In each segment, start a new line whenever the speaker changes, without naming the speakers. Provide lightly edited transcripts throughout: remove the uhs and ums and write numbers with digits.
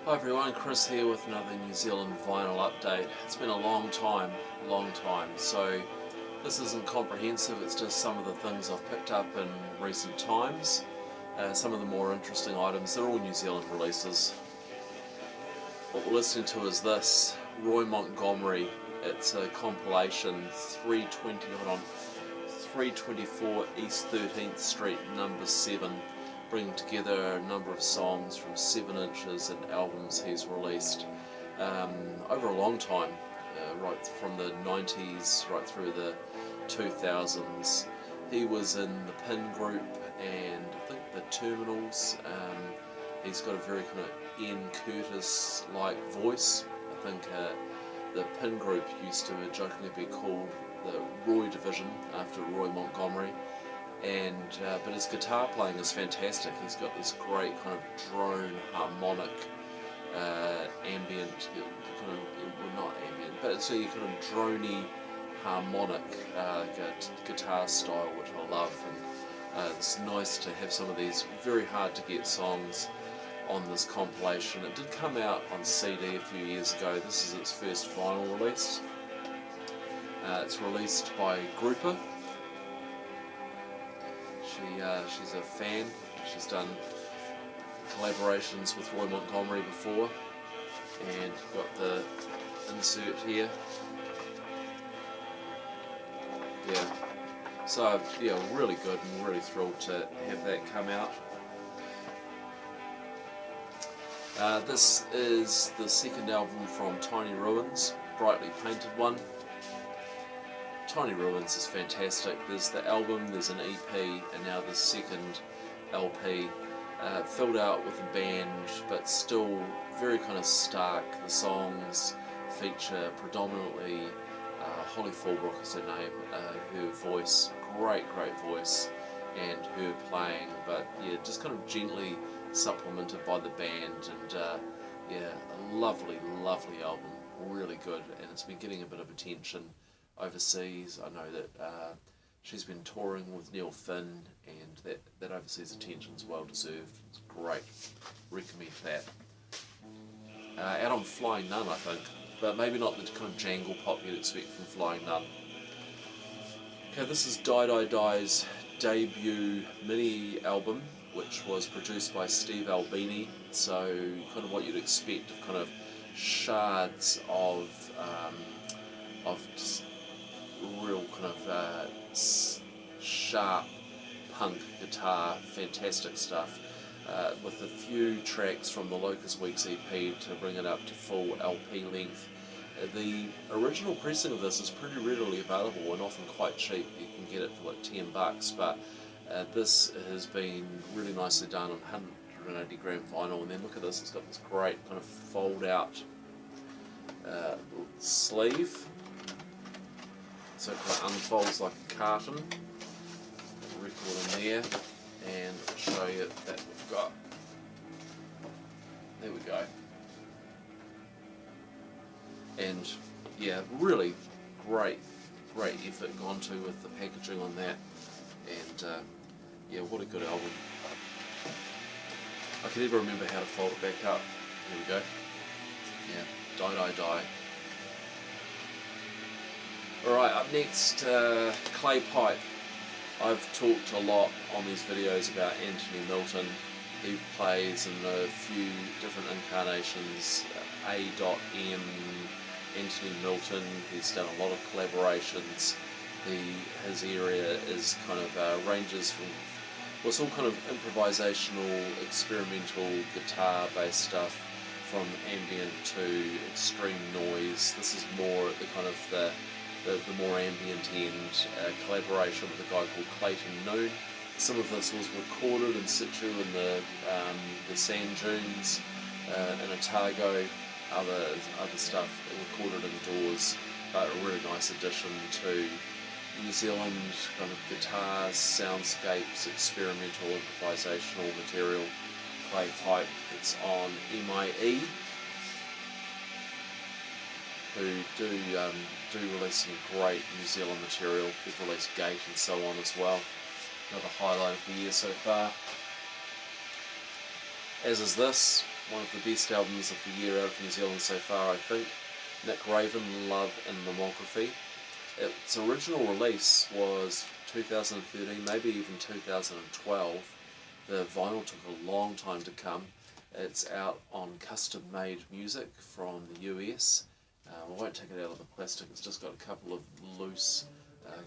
Hi everyone, Chris here with another New Zealand vinyl update. It's been a long time, so this isn't comprehensive, it's just some of the things I've picked up in recent times. Some of the more interesting items, they're all New Zealand releases. What we're listening to is this, Roy Montgomery. It's a compilation, 324 East 13th Street, number 7. Bringing together a number of songs from 7 inches and albums he's released over a long time, right from the 90s right through the 2000s. He was in the Pin Group and I think the Terminals. He's got a very kind of Ian Curtis-like voice. I think the Pin Group used to jokingly be called the Roy Division after Roy Montgomery. But his guitar playing is fantastic. He's got this great kind of drone harmonic ambient, kind of, well, not ambient, but it's a kind of drony harmonic guitar style, which I love. And it's nice to have some of these very hard to get songs on this compilation. It did come out on CD a few years ago. This is its first vinyl release. It's released by Grouper. She's a fan. She's done collaborations with Roy Montgomery before, and got the insert here. Yeah, so yeah, really good and really thrilled to have that come out. This is the second album from Tiny Ruins, brightly painted one. Tiny Ruins is fantastic. There's the album, there's an EP, and now the second LP, filled out with a band, but still very kind of stark. The songs feature predominantly Holly Fulbrook is her name, her voice, great voice, and her playing, but yeah, just kind of gently supplemented by the band, and yeah, a lovely album, really good, and it's been getting a bit of attention overseas. I know that she's been touring with Neil Finn, and that overseas attention is well deserved. It's great. Recommend that. Out on Flying Nun, I think, but maybe not the kind of jangle pop you'd expect from Flying Nun. Okay, this is Die's debut mini album, which was produced by Steve Albini. So kind of what you'd expect of kind of shards of just real kind of sharp punk guitar, fantastic stuff, with a few tracks from the Locust Weeks EP to bring it up to full LP length. The original pressing of this is pretty readily available and often quite cheap. You can get it for like $10, but this has been really nicely done on 180 gram vinyl. And then look at this, it's got this great kind of fold out sleeve. So it kind of unfolds like a carton. Record in there, and I'll show you that we've got. There we go. And yeah, really great effort gone to with the packaging on that. And yeah, what a good album. I can never remember how to fold it back up. Here we go. Yeah, Die. Alright, up next, Clay Pipe. I've talked a lot on these videos about Anthony Milton. He plays in a few different incarnations, A.M. Anthony Milton. He's done a lot of collaborations. His area is kind of ranges from, well, it's all kind of improvisational, experimental, guitar-based stuff, from ambient to extreme noise. This is more at the kind of the more ambient end, collaboration with a guy called Clayton Noon. Some of this was recorded in situ in the sand dunes in Otago. Other stuff recorded indoors, but a really nice addition to New Zealand kind of guitars, soundscapes, experimental, improvisational material. Clay Pipe. It's on MIE, who do release some great New Zealand material. They've released Gate and so on as well. Another highlight of the year so far. As is this, one of the best albums of the year out of New Zealand so far, I think. Nick Raven, Love and Mammography. Its original release was 2013, maybe even 2012. The vinyl took a long time to come. It's out on custom made music from the US. I won't take it out of the plastic, it's just got a couple of loose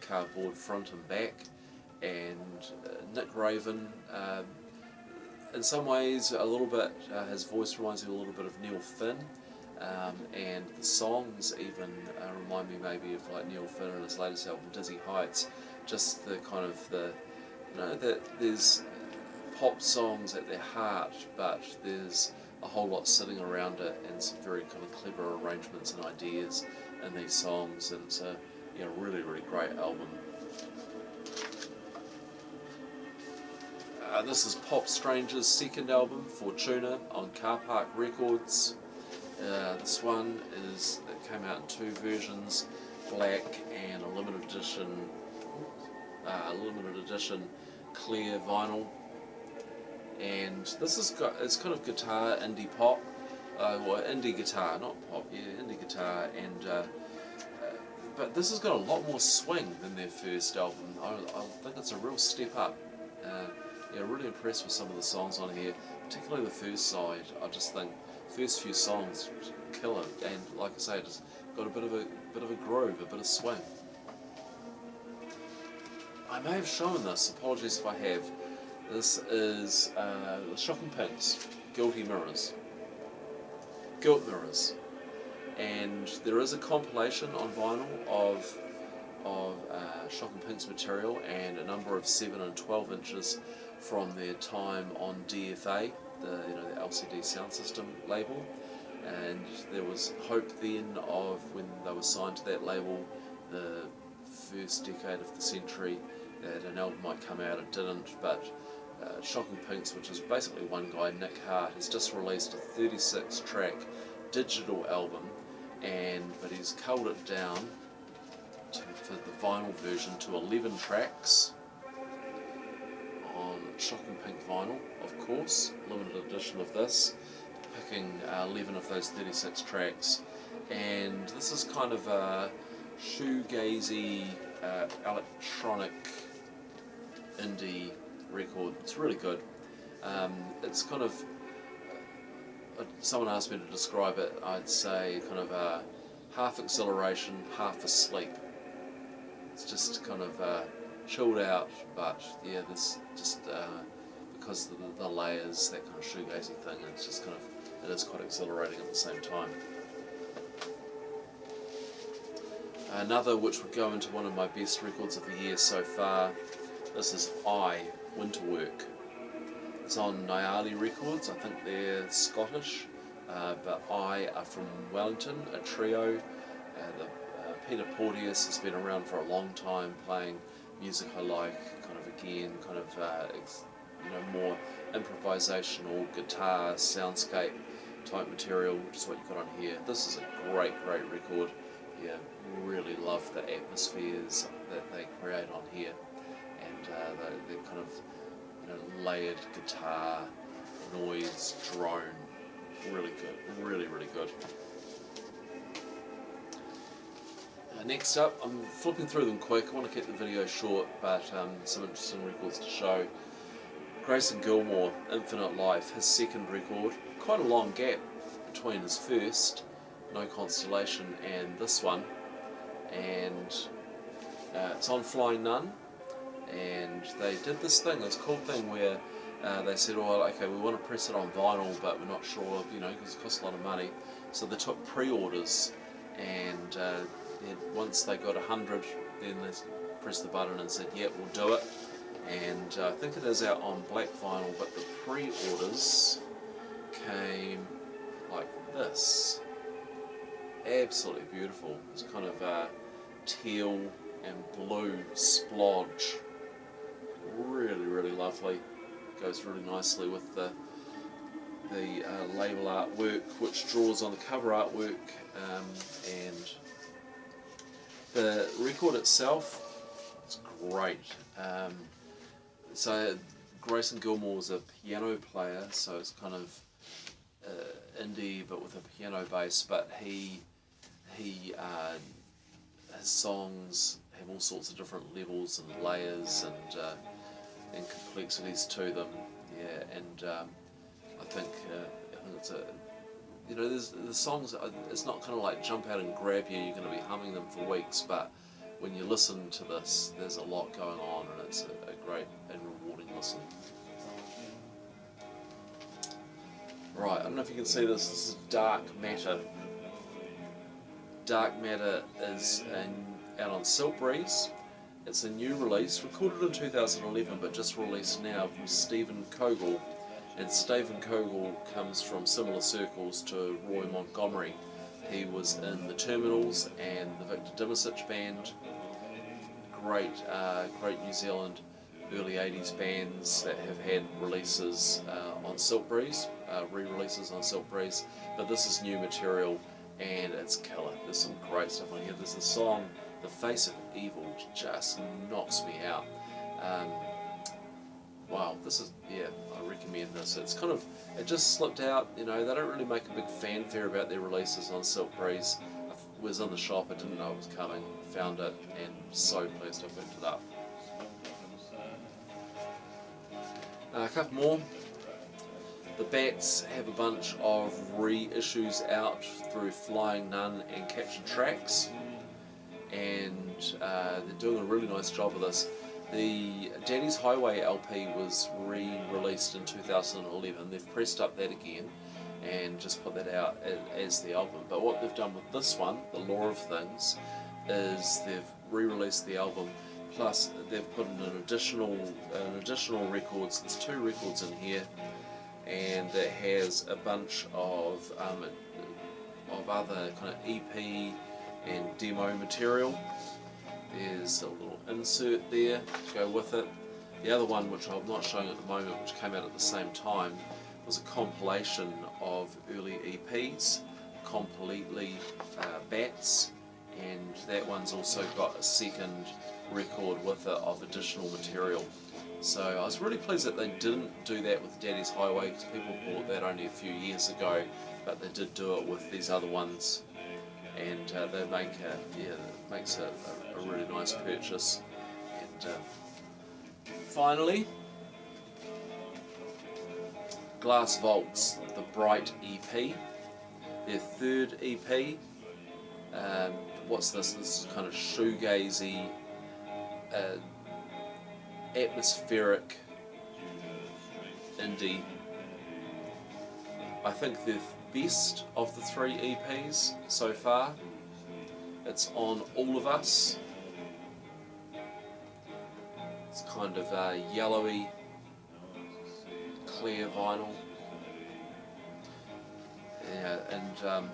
cardboard front and back. And Nick Raven, in some ways a little bit, his voice reminds me a little bit of Neil Finn. And the songs even remind me maybe of like Neil Finn in his latest album, Dizzy Heights. Just the kind of that there's pop songs at their heart, but there's a whole lot sitting around it, and some very kind of clever arrangements and ideas in these songs, and it's a really great album. This is Pop Stranger's second album, Fortuna, on WaihekeRecords. This one it came out in two versions, black and a limited edition clear vinyl. And this it's kind of guitar, indie pop, well, indie guitar, not pop, yeah, indie guitar, and but this has got a lot more swing than their first album. I think it's a real step up. Really impressed with some of the songs on here, particularly the first side. I just think first few songs kill it, and like I say, it's got a bit of a groove, a bit of swing. I may have shown this. Apologies if I have. This is the Shocking Pinks, Guilty Mirrors, Guilt Mirrors, and there is a compilation on vinyl of Shocking Pinks material and a number of 7 and 12 inches from their time on DFA, the LCD Sound System label, and there was hope then of when they were signed to that label, the first decade of the century, that an album might come out. It didn't, but Shocking Pinks, which is basically one guy, Nick Hart, has just released a 36-track digital album, but he's culled it down for the vinyl version to 11 tracks on Shocking Pink vinyl, of course, limited edition of this, picking 11 of those 36 tracks. And this is kind of a shoegazy, electronic indie record. It's really good. It's kind of, someone asked me to describe it, I'd say kind of a half exhilaration, half asleep. It's just kind of chilled out, but yeah, this just because of the layers, that kind of shoegazy thing, it's just kind of, it is quite exhilarating at the same time. Another which would go into one of my best records of the year so far, this is Winterwork. It's on WaihekeRecords. I think they're Scottish, but are from Wellington, a trio. Peter Porteous has been around for a long time, playing music I like, kind of again, kind of more improvisational guitar, soundscape type material, which is what you've got on here. This is a great record. Yeah, really love the atmospheres that they create on here, and the kind of layered guitar, noise, drone, really good, really good. Next up, I'm flipping through them quick. I want to keep the video short, but some interesting records to show. Grayson Gilmore, Infinite Life, his second record. Quite a long gap between his first, No Constellation, and this one. And it's on Flying Nun. And they did this cool thing where they said, oh, okay, we want to press it on vinyl, but we're not sure, because it costs a lot of money. So they took pre-orders, and once they got 100, then they pressed the button and said, yeah, we'll do it. And I think it is out on black vinyl, but the pre-orders came like this. Absolutely beautiful. It's kind of teal and blue splodge. Really lovely. Goes really nicely with the label artwork, which draws on the cover artwork, and the record itself is great. So Grayson Gilmore was a piano player, so it's kind of indie but with a piano bass, but his songs have all sorts of different levels and layers and complexities to them. Yeah, and I think it's a, you know, there's the songs. It's not kind of like jump out and grab you. You're going to be humming them for weeks, but when you listen to this, there's a lot going on, and it's a great and rewarding listen. Right, I don't know if you can see this. This is Dark Matter. Dark Matter is out on Silk Breeze. It's a new release, recorded in 2011, but just released now from Stephen Kogel. And Stephen Kogel comes from similar circles to Roy Montgomery. He was in the Terminals and the Victor Dimisic band. Great New Zealand early 80s bands that have had releases on Silk Breeze, re-releases on Silk Breeze. But this is new material and it's killer. There's some great stuff on here. There's a song, The Face of Evil, just knocks me out. Wow, this is, yeah, I recommend this. It's kind of, it just slipped out, you know, they don't really make a big fanfare about their releases on Silk Breeze. I was in the shop, I didn't know it was coming, found it, and so pleased I picked it up. A couple more. The Bats have a bunch of reissues out through Flying Nun and Captured Tracks, and they're doing a really nice job of this. The Daddy's Highway LP was re-released in 2011. They've pressed up that again and just put that out as the album. But what they've done with this one, The Law of Things, is they've re-released the album. Plus, they've put in an additional records. There's 2 records in here, and it has a bunch of other kind of EP and demo material. There's a little insert there to go with it. The other one, which I'm not showing at the moment, which came out at the same time, was a compilation of early EPs, completely Bats, and that one's also got a second record with it of additional material. So I was really pleased that they didn't do that with Daddy's Highway, because people bought that only a few years ago, but they did do it with these other ones, and they make it makes a really nice purchase. And finally, Glass Vaults, the Bright EP, their 3rd EP. What's this? This is kind of shoegazy, atmospheric indie. I think the best of the 3 EPs so far. It's on All of Us. It's kind of yellowy, clear vinyl. Yeah, and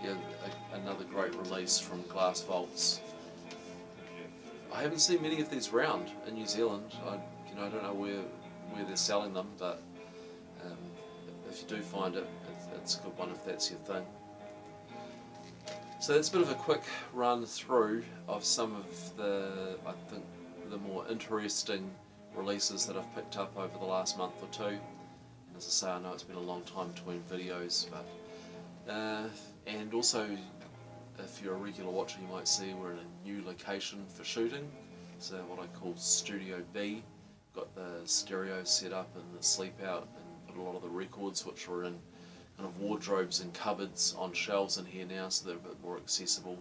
yeah, another great release from Glass Vaults. I haven't seen many of these around in New Zealand. I don't know where they're selling them, but if you do find it, it's a good one if that's your thing. So that's a bit of a quick run through of some of the, I think, the more interesting releases that I've picked up over the last month or 2. And as I say, I know it's been a long time between videos, but and also, if you're a regular watcher, you might see we're in a new location for shooting. So what I call Studio B. Got the stereo set up and the sleep out, and put a lot of the records, which are in kind of wardrobes and cupboards, on shelves in here now, so they're a bit more accessible.